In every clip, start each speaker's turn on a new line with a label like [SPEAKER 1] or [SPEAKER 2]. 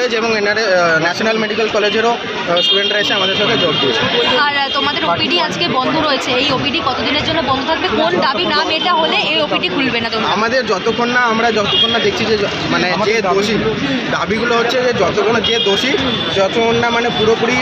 [SPEAKER 1] College এবং national medical কলেজেরও স্টুডেন্টরা এসে আমাদের সাথে যোগ দিয়েছে।
[SPEAKER 2] আর তোমাদের ওপিডি আজকে বন্ধ রয়েছে, এই ওপিডি কতদিনের জন্য বন্ধ থাকবে? কোন দাবি না মেটা হলে এই ওপিডি খুলবে না তোমরা?
[SPEAKER 1] আমাদের যতক্ষণ না দেখছি যে মানে যে দোষী, দাবিগুলো হচ্ছে যে যতক্ষণ যে দোষী যতক্ষণ না মানে পুরোপুরি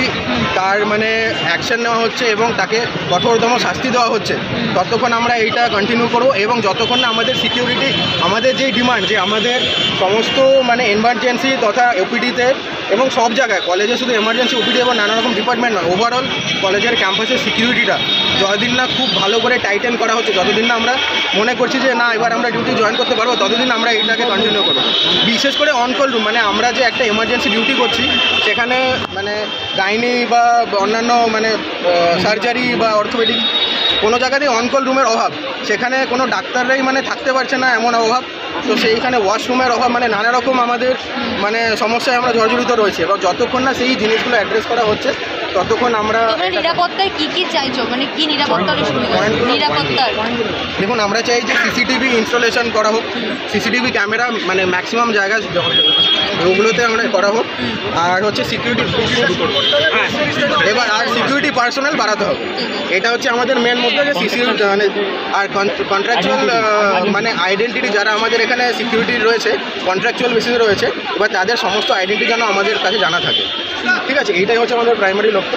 [SPEAKER 1] তার মানে অ্যাকশন নেওয়া হচ্ছে এবং তাকে কঠোরতম শাস্তি দেওয়া হচ্ছে, ততক্ষণ আমরা এইটা কন্টিনিউ করবো। এবং যতক্ষণ না আমাদের সিকিউরিটি, আমাদের যেই ডিমান্ড যে আমাদের সমস্ত মানে এমার্জেন্সি তথা ওপিডিতে এবং সব জায়গায়, কলেজে শুধু এমার্জেন্সি ওপিডি এবং নানা রকম ডিপার্টমেন্ট নয়, ওভারঅল কলেজের ক্যাম্পাসের সিকিউরিটিটা যতদিন না খুব ভালো করে টাইটেন করা হচ্ছে, যতদিন না আমরা মনে করছি যে না এবার আমরা ডিউটি জয়েন করতে পারবো, ততদিন আমরা এইটাকে কন্টিনিউ করবো। বিশেষ করে অনকল রুম, মানে আমরা যে একটা এমার্জেন্সি ডিউটি করছি সেখানে মানে গাইনি বা অন্যান্য মানে সার্জারি বা অর্থোপেডিক কোনো জায়গাতেই অনকল রুমের অভাব, সেখানে কোনো ডাক্তাররাই মানে থাকতে পারছে না এমন অভাব। তো সেইখানে ওয়াশরুমের অভাব, মানে নানা রকম আমাদের মানে সমস্যায় আমরা জর্জরিত রয়েছে। এবং যতক্ষণ না সেই জিনিসগুলো অ্যাড্রেস করা হচ্ছে ততক্ষণ আমরা
[SPEAKER 2] নিরাপত্তায় কি চাইছো, মানে কি নিরাপত্তার নিরাপত্তার?
[SPEAKER 1] দেখুন, আমরা চাই যে সিসিটিভি ইনস্টলেশন করা হোক, সিসিটিভি ক্যামেরা মানে ম্যাক্সিমাম জায়গায় ওগুলোতে আমরা করা হোক। আর হচ্ছে সিকিউরিটি এবার আর সিকিউরিটি পার্সোনাল বাড়াতে হবে, এটা হচ্ছে আমাদের মেন মুদ্রা। যে সিকিউরিটি মানে আর কন্ট্রাকচুয়াল মানে আইডেন্টিটি যারা আমাদের এখানে সিকিউরিটি রয়েছে কন্ট্রাকচুয়াল বেসিসে রয়েছে, এবার তাদের সমস্ত আইডেন্টিটি যেন আমাদের কাছে জানা থাকে। ঠিক আছে, এইটাই হচ্ছে আমাদের প্রাইমারি লক্ষ্য।